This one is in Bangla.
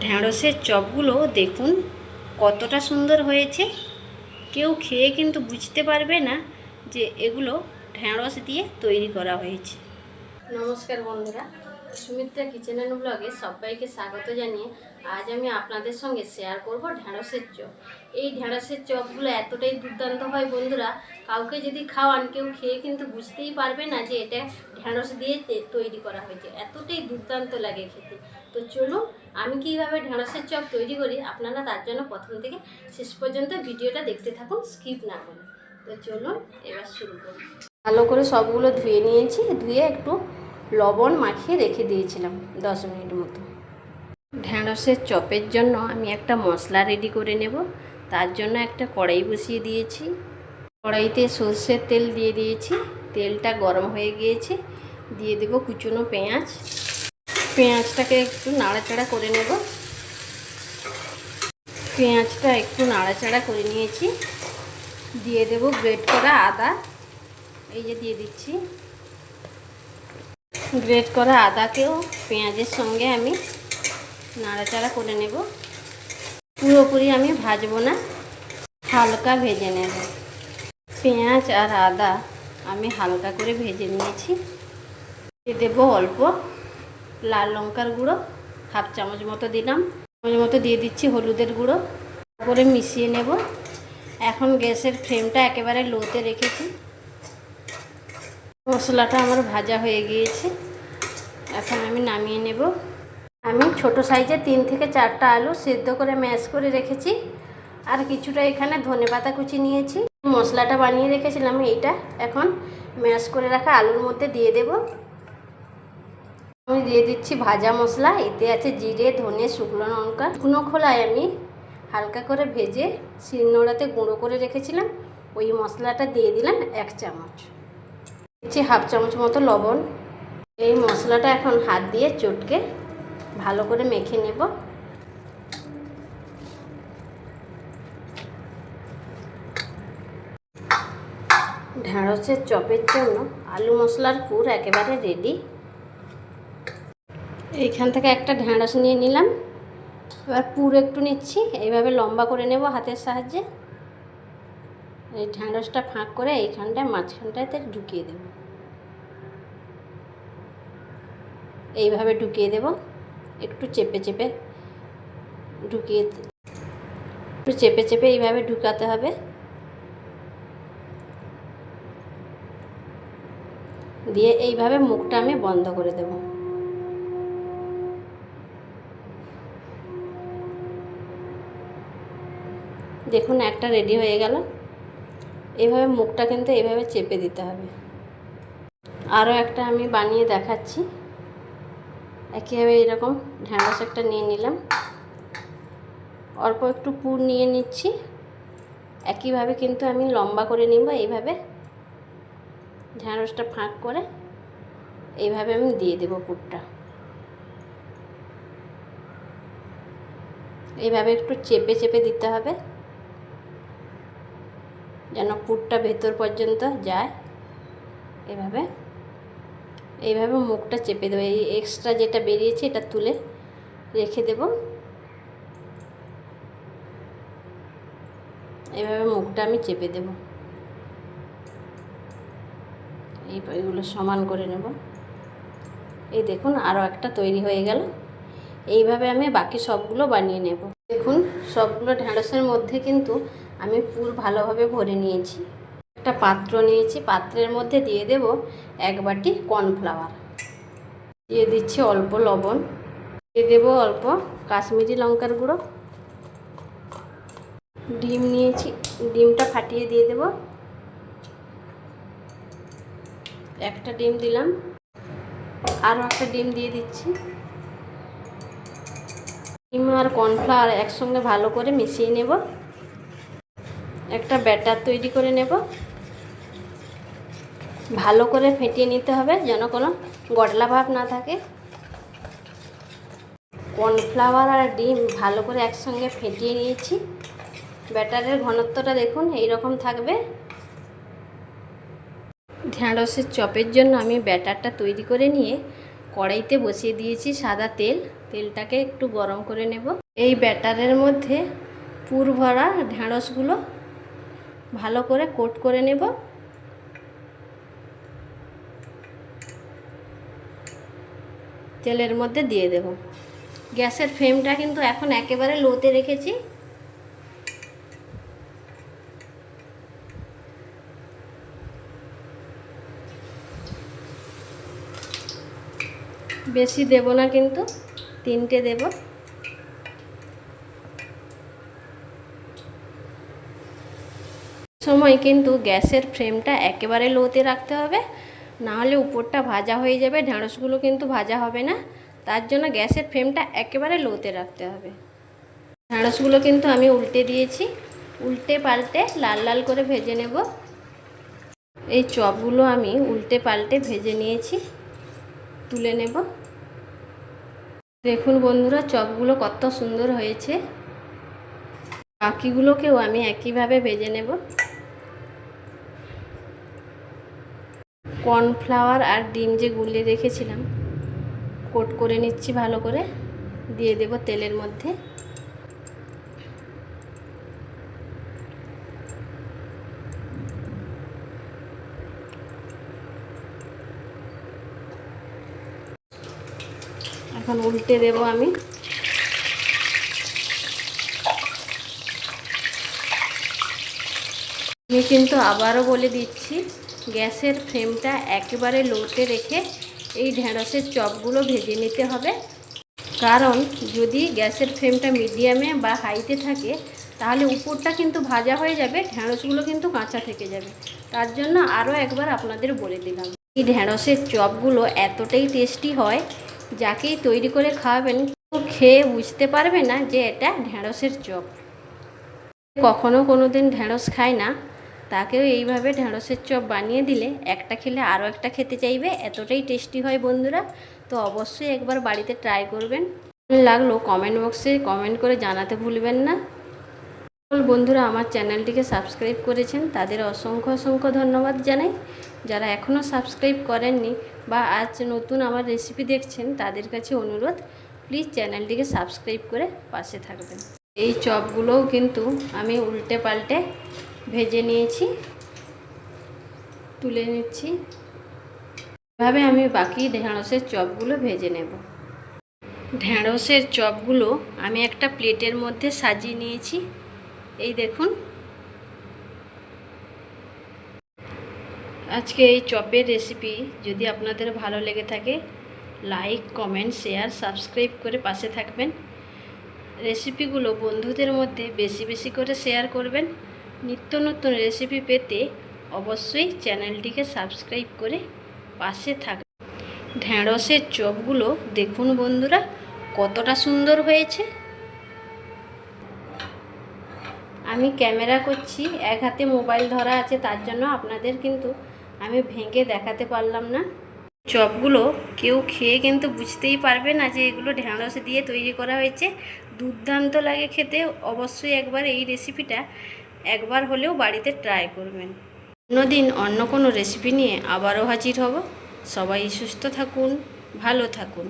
ঢ্যাঁড়সের চপগুলো দেখুন কতটা সুন্দর হয়েছে। কেউ খেয়ে কিন্তু বুঝতে পারবে না যে এগুলো ঢ্যাঁড়স দিয়ে তৈরি করা হয়েছে। নমস্কার বন্ধুরা, সুমিত্রা কিচেন অ্যান্ড ব্লগে সবাইকে স্বাগত জানিয়ে আজ আমি আপনাদের সঙ্গে শেয়ার করব ঢ্যাঁড়সের চপ। এই ঢ্যাঁড়সের চপগুলো এতটাই দুর্দান্ত হয় বন্ধুরা, কাউকে যদি খাওয়ান কেউ খেয়ে কিন্তু বুঝতেই পারবে না যে এটা ঢ্যাঁড়স দিয়ে তৈরি করা হয়েছে। এতটাই দুর্দান্ত লাগে খেতে। তো চলুন আমি কীভাবে ঢ্যাঁড়সের চপ তৈরি করি আপনারা তার জন্য প্রথম থেকে শেষ পর্যন্ত ভিডিওটা দেখতে থাকুন, স্কিপ না করে। তো চলুন এবার শুরু করি। ভালো করে সবগুলো ধুয়ে নিয়েছি, ধুয়ে একটু লবণ মাখিয়ে রেখে দিয়েছিলাম 10 মিনিট মতো। ঢ্যাঁড়সের চপের জন্য আমি একটা মশলা রেডি করে নেব। তার জন্য একটা কড়াই বসিয়ে দিয়েছি। কড়াইতে সর্ষের তেল দিয়ে দিয়েছি, তেলটা গরম হয়ে গিয়েছে। দিয়ে দেব কুচনো পেঁয়াজ। পেঁয়াজটাকে একটু নাড়াচাড়া করে নেব। পেঁয়াজটা একটু নাড়াচাড়া করে নিয়েছি। দিয়ে দেব গ্রেট করা আদা, এই যে দিয়ে দিচ্ছি। গ্রেট করা আদাকেও পেঁয়াজের সঙ্গে আমি নাড়াচাড়া করে নেব। পুরোপুরি আমি ভাজবো না, হালকা ভেজে নেব। পেঁয়াজ আর আদা আমি হালকা করে ভেজে নিয়েছি। দিয়ে দেব অল্প লাল লঙ্কার গুঁড়ো, হাফ চামচ মতো দিলাম। চামচ মতো দিয়ে দিচ্ছি হলুদের গুঁড়ো, করে মিশিয়ে নেব। এখন গ্যাসের ফ্লেমটা একেবারে লোতে রেখেছি। মশলাটা আমার ভাজা হয়ে গিয়েছে, এখন আমি নামিয়ে নেব। আমি ছোট সাইজের 3 থেকে 4টা আলু সেদ্ধ করে ম্যাশ করে রেখেছি, আর কিছুটা এখানে ধনেপাতা কুচি নিয়েছি। মশলাটা বানিয়ে রেখেছিলাম, এইটা এখন ম্যাশ করে রাখা আলুর মধ্যে দিয়ে দেব। আমি দিয়ে দিচ্ছি ভাজা মশলা, এতে আছে জিরে, ধনে, শুকনো লঙ্কা। শুকনো খোলায় আমি হালকা করে ভেজে শিলনোড়াতে গুঁড়ো করে রেখেছিলাম, ওই মশলাটা দিয়ে দিলাম 1 চামচ। দিচ্ছি হাফ চামচ মতো লবণ। এই মশলাটা এখন হাত দিয়ে চটকে ভালো করে মেখে নেব। ঢ্যাঁড়সের চপের জন্য আলু মশলার পুর একেবারে রেডি। এইখান থেকে একটা ঢ্যাঁড়স নিয়ে নিলাম, এবার পুর একটু নিচ্ছি, এইভাবে লম্বা করে নেব হাতের সাহায্যে। এই ঢ্যাঁড়সটা ফাঁক করে এইখানটায় মাঝখানটাতে ঢুকিয়ে দেব। এইভাবে ঢুকিয়ে দেব, একটু চেপে চেপে এইভাবে ঢুকাতে হবে। দিয়ে এইভাবে মুখটা আমি বন্ধ করে দেব। দেখুন একটা রেডি হয়ে গেল। এইভাবে মুখটা কিন্তু এইভাবে চেপে দিতে হবে। আরও একটা আমি বানিয়ে দেখাচ্ছি। একইভাবে এরকম ঢ্যাঁড়স একটা নিয়ে নিলাম, অল্প একটু পুর নিয়ে নিচ্ছি। একইভাবে কিন্তু আমি লম্বা করে নিব। এইভাবে ঢ্যাঁড়সটা ফাঁক করে এইভাবে আমি দিয়ে দেব পুরটা। এইভাবে একটু চেপে চেপে দিতে হবে যেন পুরটা ভেতর পর্যন্ত যায়। এইভাবে মুখটা চেপে দেবো। এই এক্সট্রা যেটা বেরিয়েছে এটা তুলে রেখে দেব। এইভাবে মুখটা আমি চেপে দেব। এইগুলো সমান করে নেব। এই দেখুন আরও একটা তৈরি হয়ে গেল। এইভাবে আমি বাকি সবগুলো বানিয়ে নেব। দেখুন সবগুলো ঢ্যাঁড়সের মধ্যে কিন্তু আমি পুর ভালোভাবে ভরে নিয়েছি। একটা পাত্র নিয়েছি, পাত্রের মধ্যে দিয়ে দেব 1 বাটি কর্নফ্লাওয়ার। দিয়ে দিচ্ছি অল্প লবণ, দিয়ে দেব অল্প কাশ্মীরি লঙ্কার গুঁড়ো। ডিম নিয়েছি, ডিমটা ফাটিয়ে দিয়ে দেব। একটা ডিম দিলাম, আরও একটা ডিম দিয়ে দিচ্ছি। ডিম আর কর্নফ্লাওয়ার একসঙ্গে ভালো করে মিশিয়ে নেব। একটা ব্যাটার তৈরি করে নেব। ভালো করে ফেটিয়ে নিতে হবে যেন কোনো গটলা ভাব না থাকে। কর্নফ্লাওয়ার আর ডিম ভালো করে একসঙ্গে ফেটিয়ে নিয়েছি। ব্যাটারের ঘনত্বটা দেখুন এই রকম থাকবে। ঢ্যাঁড়সের চপের জন্য আমি ব্যাটারটা তৈরি করে নিয়ে কড়াইতে বসিয়ে দিয়েছি সাদা তেল। তেলটাকে একটু গরম করে নেব। এই ব্যাটারের মধ্যে পুর ভরা ঢ্যাঁড়সগুলো ভালো করে কোট করে নেব। তেলের মধ্যে দিয়ে দেব। গ্যাসের ফ্লেমটা কিন্তু এখন একেবারে লোতে রেখেছি। বেশি দেব না, কিন্তু 3টে দেব। সময় কিন্তু গ্যাসের ফ্লেমটা একেবারে লোতে রাখতে হবে, না হলে উপরটা ভাজা হয়ে যাবে, ঢ্যাঁড়সগুলো কিন্তু ভাজা হবে না। তার জন্য গ্যাসের ফ্লেমটা একেবারে লোতে রাখতে হবে। ঢ্যাঁড়সগুলো কিন্তু আমি উল্টে দিয়েছি, উল্টে পাল্টে লাল লাল করে ভেজে নেব। এই চপগুলো আমি উল্টে পাল্টে ভেজে নিয়েছি, তুলে নেব। দেখুন বন্ধুরা, চপগুলো কত সুন্দর হয়েছে। বাকিগুলোকেও আমি একইভাবে ভেজে নেব। কর্নফ্লাওয়ার আর ডিম যে গুলিয়ে রেখেছিলাম, কোট করে নিচ্ছি ভালো করে, দিয়ে দেব তেলের মধ্যে। এখন উল্টে দেব আমি। কিন্তু আবারও বলে দিচ্ছি, গ্যাসের ফ্লেমটা একেবারে লোতে রেখে এই ঢ্যাঁড়সের চপগুলো ভেজে নিতে হবে। কারণ যদি গ্যাসের ফ্লেমটা মিডিয়ামে বা হাইতে থাকে, তাহলে উপরটা কিন্তু ভাজা হয়ে যাবে, ঢ্যাঁড়সগুলো কিন্তু কাঁচা থেকে যাবে। তার জন্য আরও একবার আপনাদের বলে দিলাম। এই ঢ্যাঁড়সের চপগুলো এতটাই টেস্টি হয়, যাকেই তৈরি করে খাওয়াবেন খেয়ে বুঝতে পারবে না যে এটা ঢ্যাঁড়সের চপ। কখনো কোনো দিন ঢ্যাঁড়স খায় না, তাকেও এইভাবে ঢ্যাঁড়সের চপ বানিয়ে দিলে একটা খেলে আরও একটা খেতে চাইবে, এতটাই টেস্টি হয় বন্ধুরা। তো অবশ্যই একবার বাড়িতে ট্রাই করবেন। লাগলো কমেন্ট বক্সে কমেন্ট করে জানাতে ভুলবেন না। বন্ধুরা আমার চ্যানেলটিকে সাবস্ক্রাইব করেছেন তাদের অসংখ্য অসংখ্য ধন্যবাদ জানাই। যারা এখনও সাবস্ক্রাইব করেননি বা আজ নতুন আমার রেসিপি দেখছেন, তাদের কাছে অনুরোধ, প্লিজ চ্যানেলটিকে সাবস্ক্রাইব করে পাশে থাকবেন। এই চপগুলোও কিন্তু আমি উল্টে পাল্টে ভেজে নিয়েছি, তুলে নিচ্ছি। এভাবে আমি বাকি ঢ্যাঁড়সের চপগুলো ভেজে নেব। ঢ্যাঁড়সের চপগুলো আমি একটা প্লেটের মধ্যে সাজিয়ে নিয়েছি। এই দেখুন, আজকে এই চপের রেসিপি যদি আপনাদের ভালো লেগে থাকে, লাইক কমেন্ট শেয়ার সাবস্ক্রাইব করে পাশে থাকবেন। রেসিপিগুলো বন্ধুদের মধ্যে বেশি বেশি করে শেয়ার করবেন। নিত্য নতুন রেসিপি পেতে অবশ্যই চ্যানেলটিকে সাবস্ক্রাইব করে পাশে থাকবেন। ঢ্যাঁড়সের চপগুলো দেখুন বন্ধুরা কতটা সুন্দর হয়েছে। আমি ক্যামেরা করছি, এক হাতে মোবাইল ধরা আছে, তার জন্য আপনাদের কিন্তু আমি ভেঙে দেখাতে পারলাম না। চপগুলো কেউ খেয়ে কিন্তু বুঝতেই পারবে না যে এগুলো ঢ্যাঁড়স দিয়ে তৈরি করা হয়েছে। দুর্দান্ত লাগে খেতে। অবশ্যই একবার এই রেসিপিটা একবার হলেও বাড়িতে ট্রাই করবেন। অন্যদিন অন্য কোনো রেসিপি নিয়ে আবারও হাজির হব। সবাই সুস্থ থাকুন, ভালো থাকুন।